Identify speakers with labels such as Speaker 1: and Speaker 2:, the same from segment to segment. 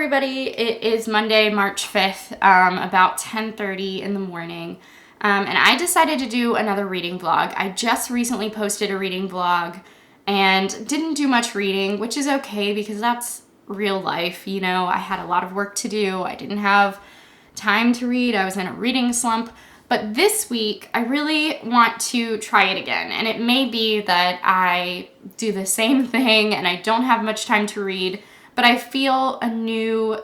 Speaker 1: everybody. It is Monday, March 5th, about 10:30 in the morning. And I decided to do another reading vlog. I just recently posted a reading vlog and didn't do much reading, which is okay because that's real life. You know, I had a lot of work to do. I didn't have time to read. I was in a reading slump. But this week, I really want to try it again. And it may be that I do the same thing and I don't have much time to read, but I feel a new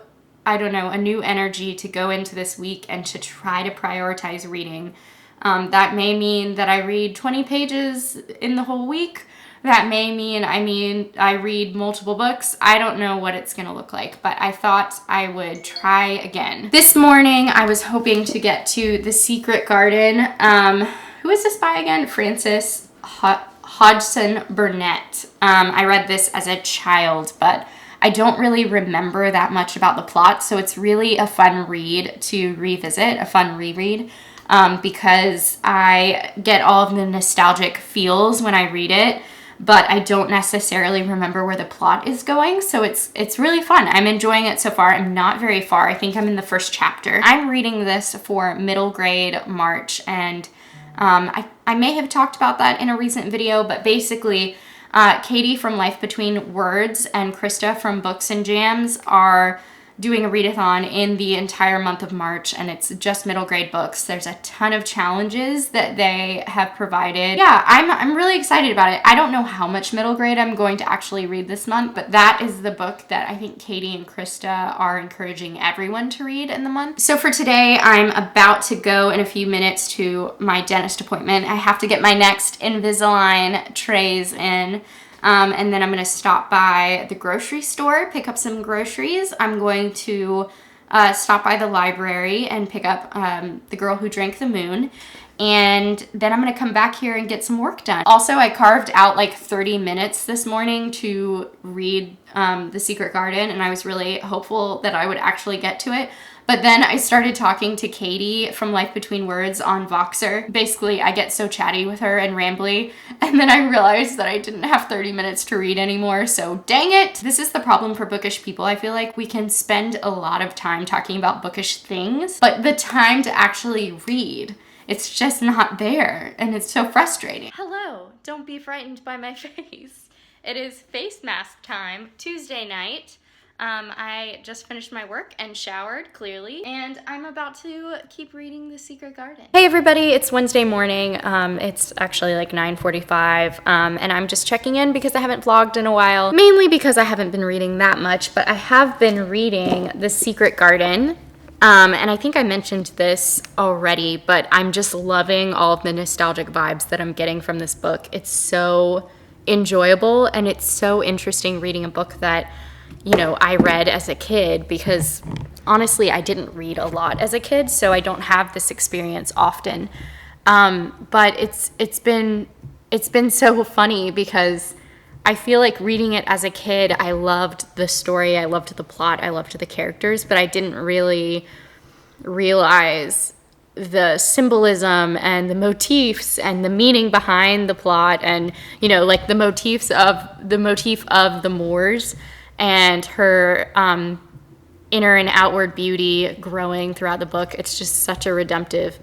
Speaker 1: energy to go into this week and to try to prioritize reading. That may mean that I read 20 pages in the whole week. That may mean I read multiple books. I don't know what it's gonna look like, but I thought I would try again. This morning, I was hoping to get to The Secret Garden. Who is this by again? Frances Hodgson Burnett. I read this as a child, but I don't really remember that much about the plot, so it's really a fun read to revisit, a fun reread, because I get all of the nostalgic feels when I read it, but I don't necessarily remember where the plot is going, so it's really fun. I'm enjoying it so far. I'm not very far. I think I'm in the first chapter. I'm reading this for middle grade March, and I may have talked about that in a recent video, but basically, Katie from Life Between Words and Krista from Books and Jams are doing a readathon in the entire month of March, and it's just middle grade books. There's a ton of challenges that they have provided. Yeah, I'm really excited about it. I don't know how much middle grade I'm going to actually read this month, but that is the book that I think Katie and Krista are encouraging everyone to read in the month. So for today, I'm about to go in a few minutes to my dentist appointment. I have to get my next Invisalign trays in. And then I'm going to stop by the grocery store, pick up some groceries. I'm going to stop by the library and pick up The Girl Who Drank the Moon. And then I'm going to come back here and get some work done. Also, I carved out like 30 minutes this morning to read The Secret Garden, and I was really hopeful that I would actually get to it. But then I started talking to Katie from Life Between Words on Voxer. Basically, I get so chatty with her and rambly, and then I realized that I didn't have 30 minutes to read anymore, so dang it! This is the problem for bookish people. I feel like we can spend a lot of time talking about bookish things, but the time to actually read, it's just not there, and it's so frustrating. Hello, don't be frightened by my face. It is face mask time, Tuesday night. I just finished my work and showered, clearly, and I'm about to keep reading The Secret Garden. Hey everybody, it's Wednesday morning. It's actually like 9:45, and I'm just checking in because I haven't vlogged in a while, mainly because I haven't been reading that much, but I have been reading The Secret Garden. And I think I mentioned this already, but I'm just loving all of the nostalgic vibes that I'm getting from this book. It's so enjoyable, and it's so interesting reading a book that, you know, I read as a kid, because honestly, I didn't read a lot as a kid, so I don't have this experience often. But it's been so funny because I feel like reading it as a kid, I loved the story, I loved the plot, I loved the characters, but I didn't really realize the symbolism and the motifs and the meaning behind the plot, and, you know, like the motif of the Moors and her inner and outward beauty growing throughout the book. It's just such a redemptive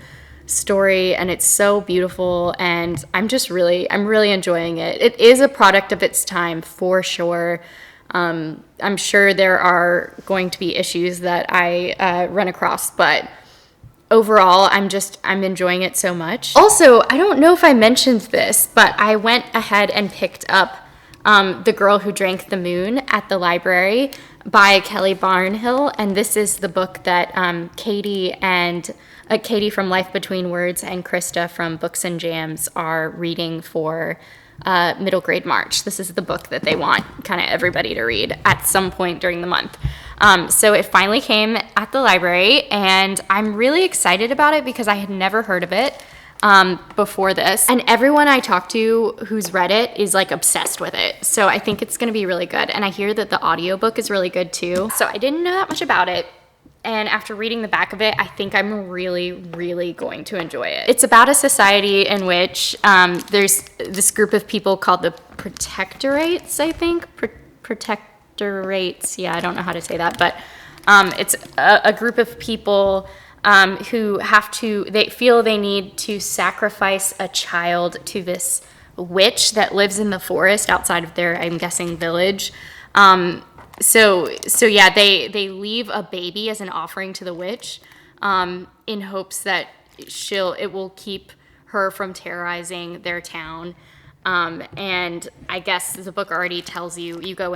Speaker 1: story, and it's so beautiful, and I'm really enjoying it. It is a product of its time for sure. I'm sure there are going to be issues that I run across, but overall, I'm enjoying it so much. Also, I don't know if I mentioned this, but I went ahead and picked up The Girl Who Drank the Moon at the library by Kelly Barnhill, and this is the book that Katie from Life Between Words and Krista from Books and Jams are reading for middle grade March. This is the book that they want kind of everybody to read at some point during the month. So it finally came at the library, and I'm really excited about it because I had never heard of it before this, and everyone I talked to who's read it is like obsessed with it, so I think it's gonna be really good. And I hear that the audiobook is really good too, so I didn't know that much about it, and after reading the back of it, I think I'm really going to enjoy it. It's about a society in which there's this group of people called the Protectorates, I think. Protectorates, yeah, I don't know how to say that, but It's a group of people who they feel they need to sacrifice a child to this witch that lives in the forest outside of their, I'm guessing, village. So yeah, they leave a baby as an offering to the witch, in hopes that it will keep her from terrorizing their town. And I guess the book already tells you go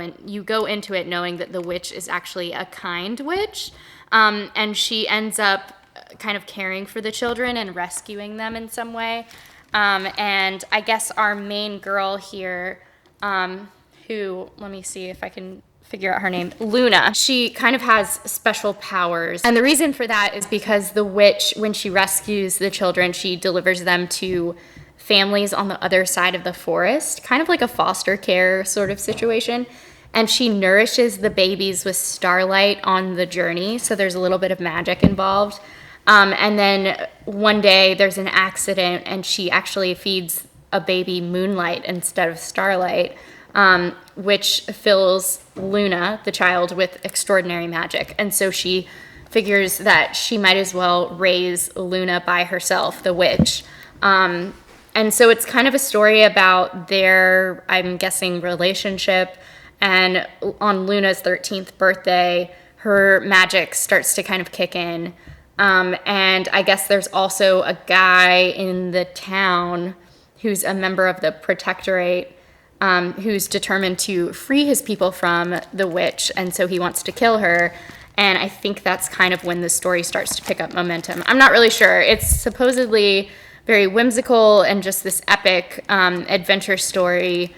Speaker 1: into it knowing that the witch is actually a kind witch, and she ends up kind of caring for the children and rescuing them in some way. And I guess our main girl here, who, let me see if I can figure out her name, Luna, she kind of has special powers. And the reason for that is because the witch, when she rescues the children, she delivers them to families on the other side of the forest, kind of like a foster care sort of situation. And she nourishes the babies with starlight on the journey. So there's a little bit of magic involved. And then one day there's an accident and she actually feeds a baby moonlight instead of starlight, which fills Luna, the child, with extraordinary magic. And so she figures that she might as well raise Luna by herself, the witch. And so it's kind of a story about their, I'm guessing, relationship. And on Luna's 13th birthday, her magic starts to kind of kick in. And I guess there's also a guy in the town who's a member of the Protectorate, who's determined to free his people from the witch, and so he wants to kill her. And I think that's kind of when the story starts to pick up momentum. I'm not really sure. It's supposedly very whimsical and just this epic adventure story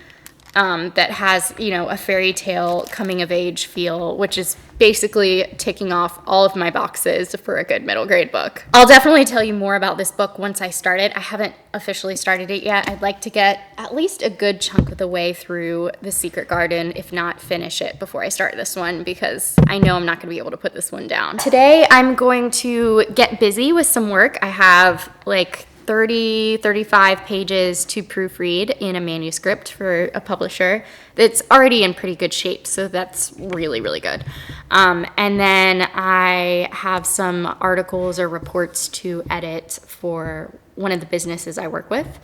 Speaker 1: that has, a fairy tale coming of age feel, which is basically ticking off all of my boxes for a good middle grade book. I'll definitely tell you more about this book once I start it. I haven't officially started it yet. I'd like to get at least a good chunk of the way through The Secret Garden, if not finish it before I start this one, because I know I'm not going to be able to put this one down. Today I'm going to get busy with some work. I have 35 pages to proofread in a manuscript for a publisher that's already in pretty good shape, so that's really, really good. And then I have some articles or reports to edit for one of the businesses I work with.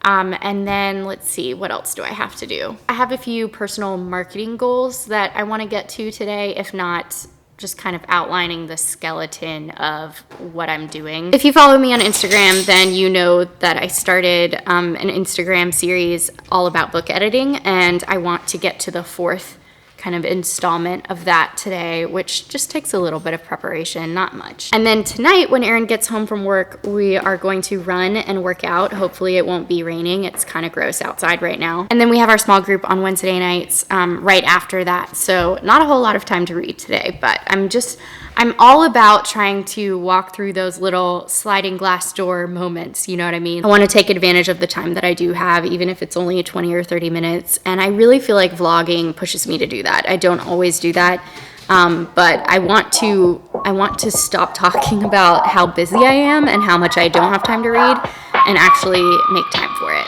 Speaker 1: And then let's see, what else do I have to do? I have a few personal marketing goals that I want to get to today, if not just kind of outlining the skeleton of what I'm doing. If you follow me on Instagram, then you know that I started an Instagram series all about book editing, and I want to get to the 4th kind of installment of that today, which just takes a little bit of preparation, not much. And then tonight, when Aaron gets home from work, we are going to run and work out. Hopefully it won't be raining. It's kind of gross outside right now. And then we have our small group on Wednesday nights right after that. So not a whole lot of time to read today, but I'm all about trying to walk through those little sliding glass door moments, you know what I mean? I want to take advantage of the time that I do have, even if it's only 20 or 30 minutes. And I really feel like vlogging pushes me to do that. I don't always do that, but I want to stop talking about how busy I am and how much I don't have time to read and actually make time for it.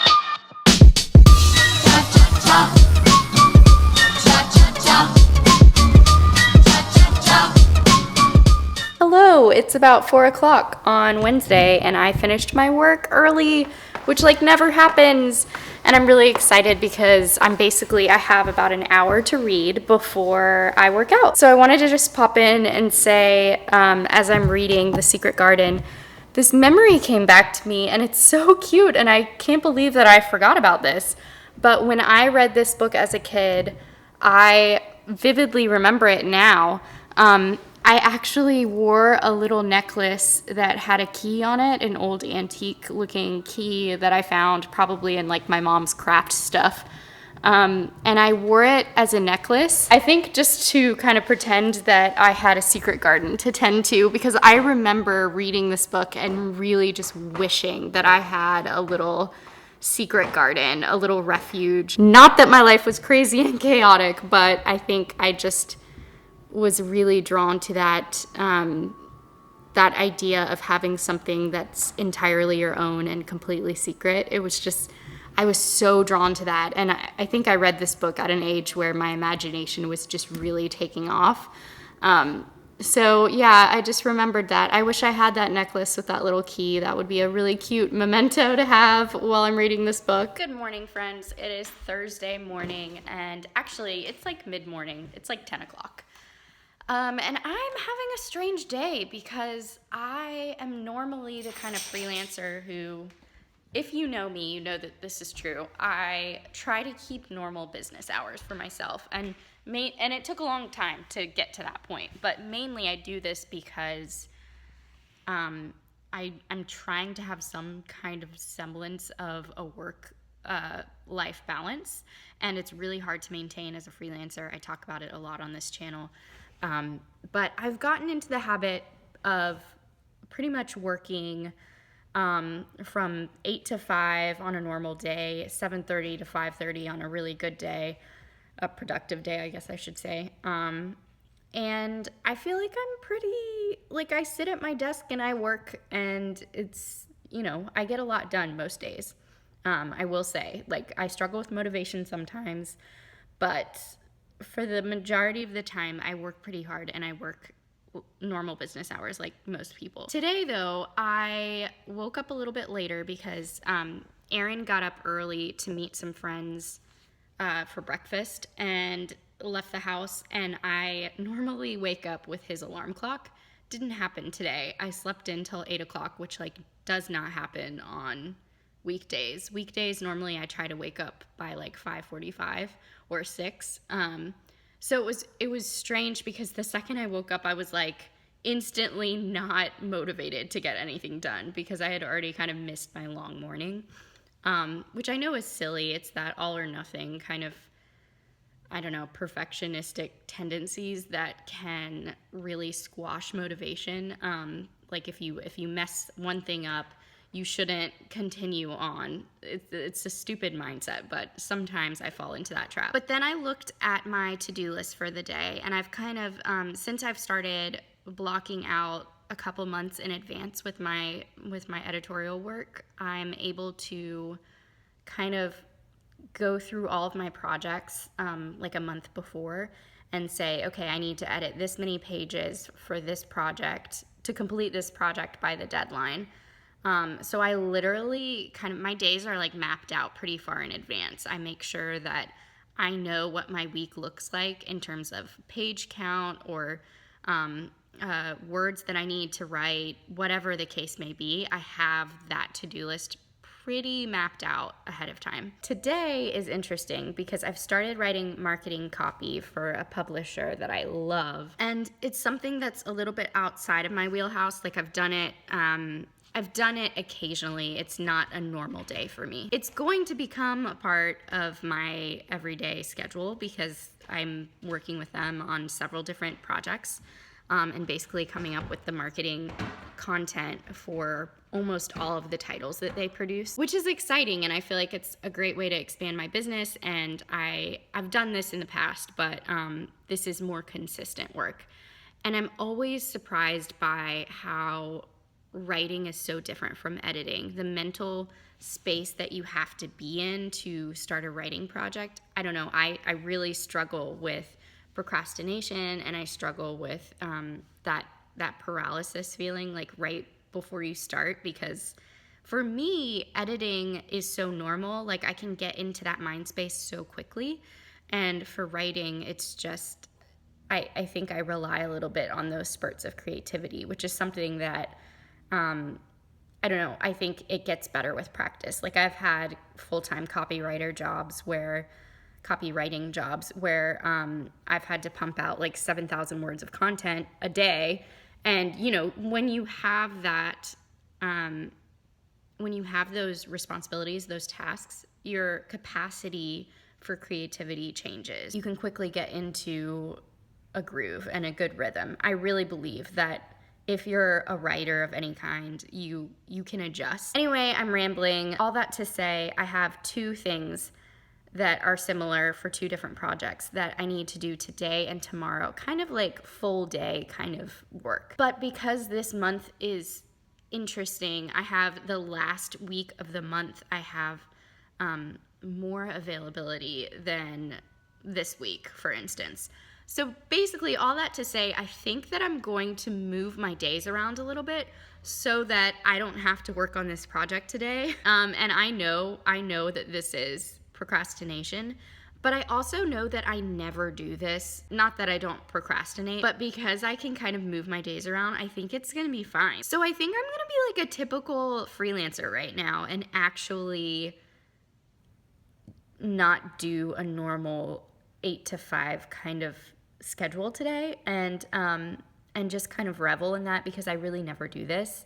Speaker 1: Hello, it's about 4 o'clock on Wednesday, and I finished my work early, which never happens. And I'm really excited because I have about an hour to read before I work out. So I wanted to just pop in and say, as I'm reading The Secret Garden, this memory came back to me, and it's so cute, and I can't believe that I forgot about this. But when I read this book as a kid, I vividly remember it now. I actually wore a little necklace that had a key on it, an old antique looking key that I found probably in my mom's craft stuff. And I wore it as a necklace, I think just to kind of pretend that I had a secret garden to tend to, because I remember reading this book and really just wishing that I had a little secret garden, a little refuge. Not that my life was crazy and chaotic, but I think I just was really drawn to that idea of having something that's entirely your own and completely secret. It was just, I was so drawn to that. And I think I read this book at an age where my imagination was just really taking off. So yeah, I just remembered that. I wish I had that necklace with that little key. That would be a really cute memento to have while I'm reading this book. Good morning, friends. It is Thursday morning, and actually it's like mid-morning. It's like 10 o'clock. And I'm having a strange day because I am normally the kind of freelancer who, if you know me, you know that this is true. I try to keep normal business hours for myself, and it took a long time to get to that point. But mainly, I do this because I'm trying to have some kind of semblance of a work life balance, and it's really hard to maintain as a freelancer. I talk about it a lot on this channel. But I've gotten into the habit of pretty much working from 8 to 5 on a normal day, 7:30 to 5:30 on a really good day, a productive day, I guess I should say. And I feel like I'm pretty, like I sit at my desk and I work, and it's, I get a lot done most days. I will say, like, I struggle with motivation sometimes, but for the majority of the time, I work pretty hard and I work normal business hours like most people. Today, though, I woke up a little bit later because Aaron got up early to meet some friends for breakfast and left the house, and I normally wake up with his alarm clock. Didn't happen today. I slept in till 8 o'clock, which does not happen on weekdays. Weekdays, normally I try to wake up by 5:45 or 6. So it was strange because the second I woke up, I was instantly not motivated to get anything done because I had already kind of missed my long morning, which I know is silly. It's that all or nothing kind of, I don't know, perfectionistic tendencies that can really squash motivation. If you mess one thing up, you shouldn't continue on. It's a stupid mindset, but sometimes I fall into that trap. But then I looked at my to-do list for the day, and I've kind of, since I've started blocking out a couple months in advance with my editorial work, I'm able to kind of go through all of my projects a month before and say, okay, I need to edit this many pages for this project to complete this project by the deadline. So I literally my days are mapped out pretty far in advance. I make sure that I know what my week looks like in terms of page count or words that I need to write, whatever the case may be. I have that to-do list pretty mapped out ahead of time. Today is interesting because I've started writing marketing copy for a publisher that I love, and it's something that's a little bit outside of my wheelhouse. I've done it occasionally. It's not a normal day for me. It's going to become a part of my everyday schedule because I'm working with them on several different projects and basically coming up with the marketing content for almost all of the titles that they produce, which is exciting, and I feel like it's a great way to expand my business, and I've done this in the past, but this is more consistent work. And I'm always surprised by how writing is so different from editing. The mental space that you have to be in to start a writing project, I don't know, I really struggle with procrastination, and I struggle with that paralysis feeling right before you start, because for me, editing is so normal. I can get into that mind space so quickly, and for writing, it's just, I think I rely a little bit on those spurts of creativity, which is something that I don't know, I think it gets better with practice. I've had full-time copywriting jobs where I've had to pump out 7,000 words of content a day. And, when you have that, when you have those responsibilities, those tasks, your capacity for creativity changes. You can quickly get into a groove and a good rhythm. I really believe that if you're a writer of any kind, you can adjust. Anyway, I'm rambling. All that to say, I have two things that are similar for two different projects that I need to do today and tomorrow, kind of full day kind of work. But because this month is interesting, I have the last week of the month, I have more availability than this week, for instance. So basically all that to say, I think that I'm going to move my days around a little bit so that I don't have to work on this project today. And I know that this is procrastination, but I also know that I never do this. Not that I don't procrastinate, but because I can kind of move my days around, I think it's gonna be fine. So I think I'm gonna be like a typical freelancer right now and actually not do a normal 8 to 5 kind of schedule today, and just kind of revel in that because I really never do this.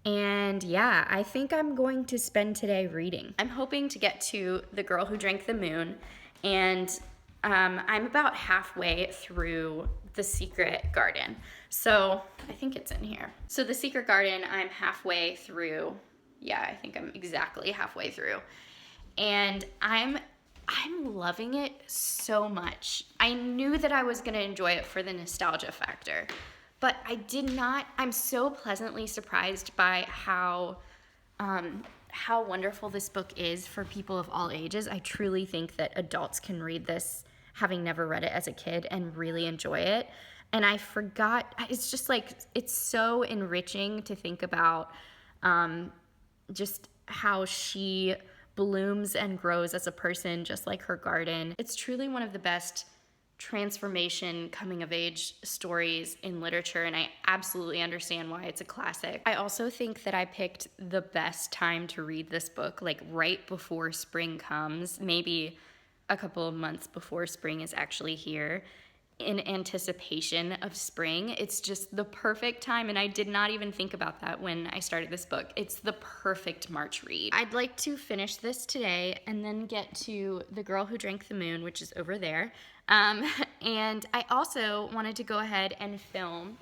Speaker 1: And yeah, I think I'm going to spend today reading. I'm hoping to get to The Girl Who Drank the Moon, and I'm about halfway through The Secret Garden. So I think it's in here. So The Secret Garden, I'm halfway through. Yeah, I think I'm exactly halfway through. And I'm loving it so much. I knew that I was gonna enjoy it for the nostalgia factor, but I did not. I'm so pleasantly surprised by how wonderful this book is for people of all ages. I truly think that adults can read this, having never read it as a kid, and really enjoy it. And I forgot, it's just like, it's so enriching to think about just how she blooms and grows as a person, just like her garden. It's truly one of the best transformation coming of age stories in literature, and I absolutely understand why it's a classic. I also think that I picked the best time to read this book, like right before spring comes, maybe a couple of months before spring is actually here, in anticipation of spring. It's just the perfect time, and I did not even think about that when I started this book. It's the perfect March read. I'd like to finish this today and then get to The Girl Who Drank the Moon, which is over there. And I also wanted to go ahead and film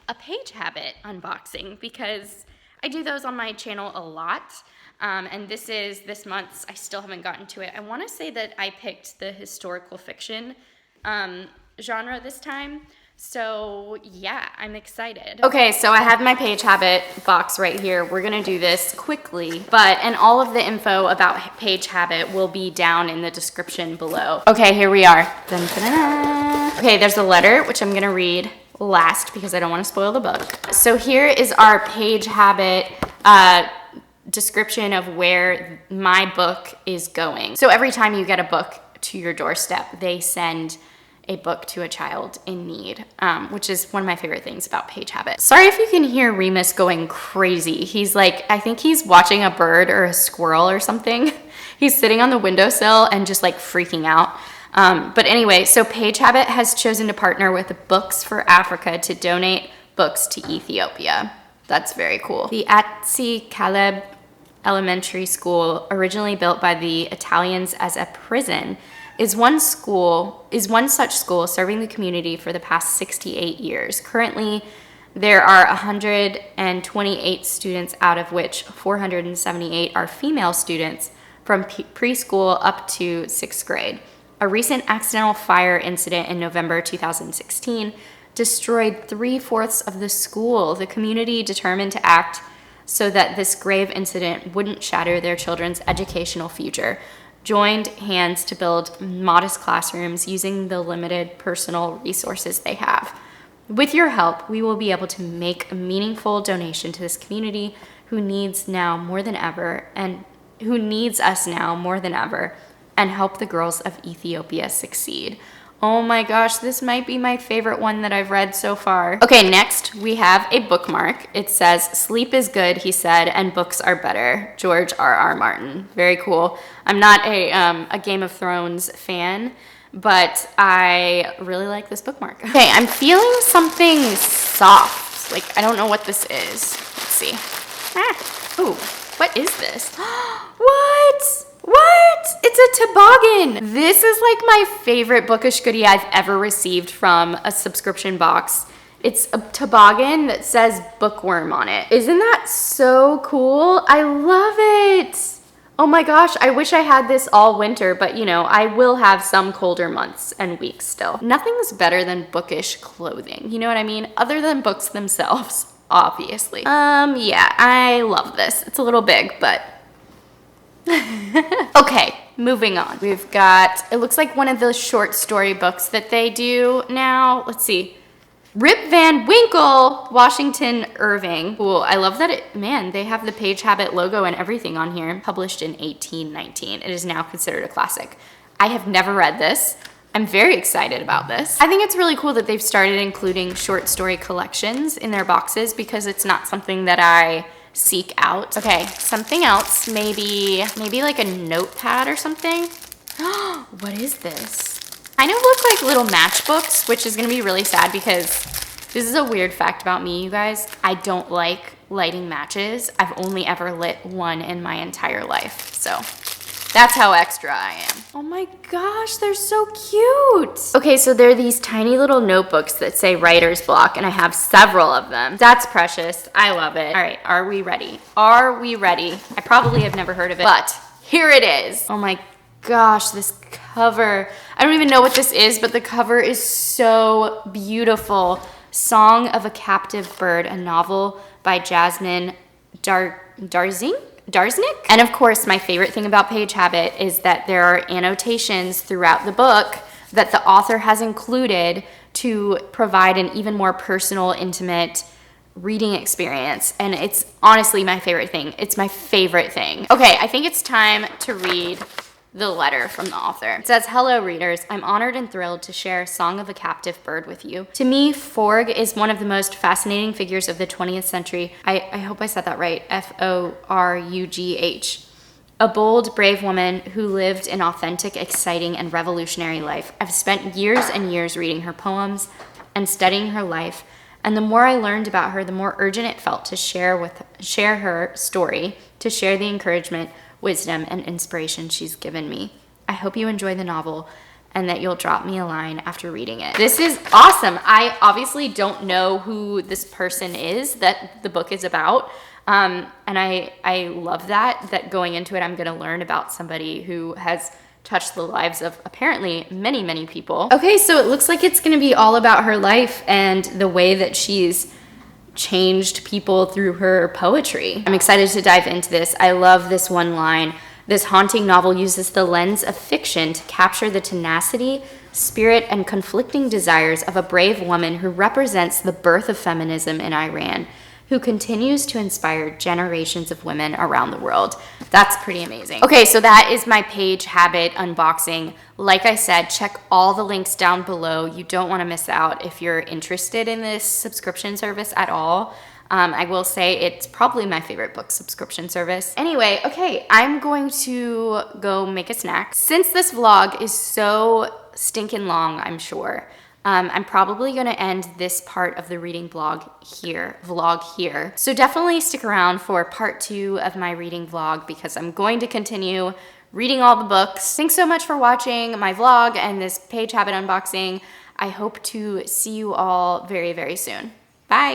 Speaker 1: a PageHabit unboxing because I do those on my channel a lot. And this month's, I still haven't gotten to it. I want to say that I picked the historical fiction genre this time. So yeah, I'm excited. Okay, so I have my PageHabit box right here. We're gonna do this quickly, and all of the info about PageHabit will be down in the description below. Okay, here we are. Dun, dun, dun, dun. Okay, there's a letter, which I'm gonna read last because I don't wanna spoil the book. So here is our PageHabit description of where my book is going. So every time you get a book to your doorstep, they send a book to a child in need, which is one of my favorite things about PageHabit. Sorry if you can hear Remus going crazy. He's like, I think he's watching a bird or a squirrel or something. He's sitting on the windowsill and just like freaking out. But anyway, so PageHabit has chosen to partner with Books for Africa to donate books to Ethiopia. That's very cool. The Atsi Caleb Elementary School, originally built by the Italians as a prison, is one such school serving the community for the past 68 years. Currently, there are 128 students, out of which 478 are female students from preschool up to 6th grade. A recent accidental fire incident in November 2016 destroyed 3/4 of the school. The community, determined to act so that this grave incident wouldn't shatter their children's educational future, joined hands to build modest classrooms using the limited personal resources they have. With your help, we will be able to make a meaningful donation to this community who needs us now more than ever, and help the girls of Ethiopia succeed. Oh my gosh, this might be my favorite one that I've read so far. Okay, next we have a bookmark. It says, "Sleep is good," he said, "and books are better." George R.R. Martin. Very cool. I'm not a Game of Thrones fan, but I really like this bookmark. Okay, I'm feeling something soft. Like, I don't know what this is. Let's see. Ooh, what is this? What? It's a toboggan. This is like my favorite bookish goodie I've ever received from a subscription box. It's a toboggan that says bookworm on it. Isn't that so cool? I love it. Oh my gosh, I wish I had this all winter, but you know, I will have some colder months and weeks still. Nothing's better than bookish clothing, you know what I mean? Other than books themselves, obviously. Yeah, I love this. It's a little big, but okay, moving on. We've got, it looks like one of those short story books that they do now. Let's see. Rip Van Winkle, Washington Irving. Cool. I love that they have the PageHabit logo and everything on here. Published in 1819. It is now considered a classic. I have never read this. I'm very excited about this. I think it's really cool that they've started including short story collections in their boxes because it's not something that I seek out. Okay, something else. Maybe like a notepad or something. What is this? Kind of look like little matchbooks, which is gonna be really sad because this is a weird fact about me, you guys. I don't like lighting matches. I've only ever lit one in my entire life, so that's how extra I am. Oh my gosh, they're so cute. Okay, so they're these tiny little notebooks that say writer's block, and I have several of them. That's precious. I love it. All right, are we ready? Are we ready? I probably have never heard of it, but here it is. Oh my gosh, this cover. I don't even know what this is, but the cover is so beautiful. Song of a Captive Bird, a novel by Jasmine Darznik. And of course, my favorite thing about PageHabit is that there are annotations throughout the book that the author has included to provide an even more personal, intimate reading experience. And it's honestly my favorite thing. It's my favorite thing. Okay, I think it's time to read the letter from the author. It says, "Hello readers, I'm honored and thrilled to share Song of a Captive Bird with you. To me, Forg is one of the most fascinating figures of the 20th century. I hope I said that right, Forugh. A bold, brave woman who lived an authentic, exciting, and revolutionary life. I've spent years and years reading her poems and studying her life, and the more I learned about her, the more urgent it felt to share her story, to share the encouragement, wisdom, and inspiration she's given me. I hope you enjoy the novel and that you'll drop me a line after reading it." This is awesome. I obviously don't know who this person is that the book is about. And I love that going into it, I'm going to learn about somebody who has touched the lives of apparently many, many people. Okay, so it looks like it's going to be all about her life and the way that she's changed people through her poetry. I'm excited to dive into this. I love this one line. "This haunting novel uses the lens of fiction to capture the tenacity, spirit, and conflicting desires of a brave woman who represents the birth of feminism in Iran, who continues to inspire generations of women around the world." That's pretty amazing. Okay, so that is my PageHabit unboxing. Like I said, check all the links down below. You don't want to miss out if you're interested in this subscription service at all. I will say it's probably my favorite book subscription service. Anyway, okay, I'm going to go make a snack. Since this vlog is so stinking long, I'm sure, I'm probably going to end this part of the reading vlog here. So definitely stick around for part 2 of my reading vlog because I'm going to continue reading all the books. Thanks so much for watching my vlog and this PageHabit unboxing. I hope to see you all very, very soon. Bye.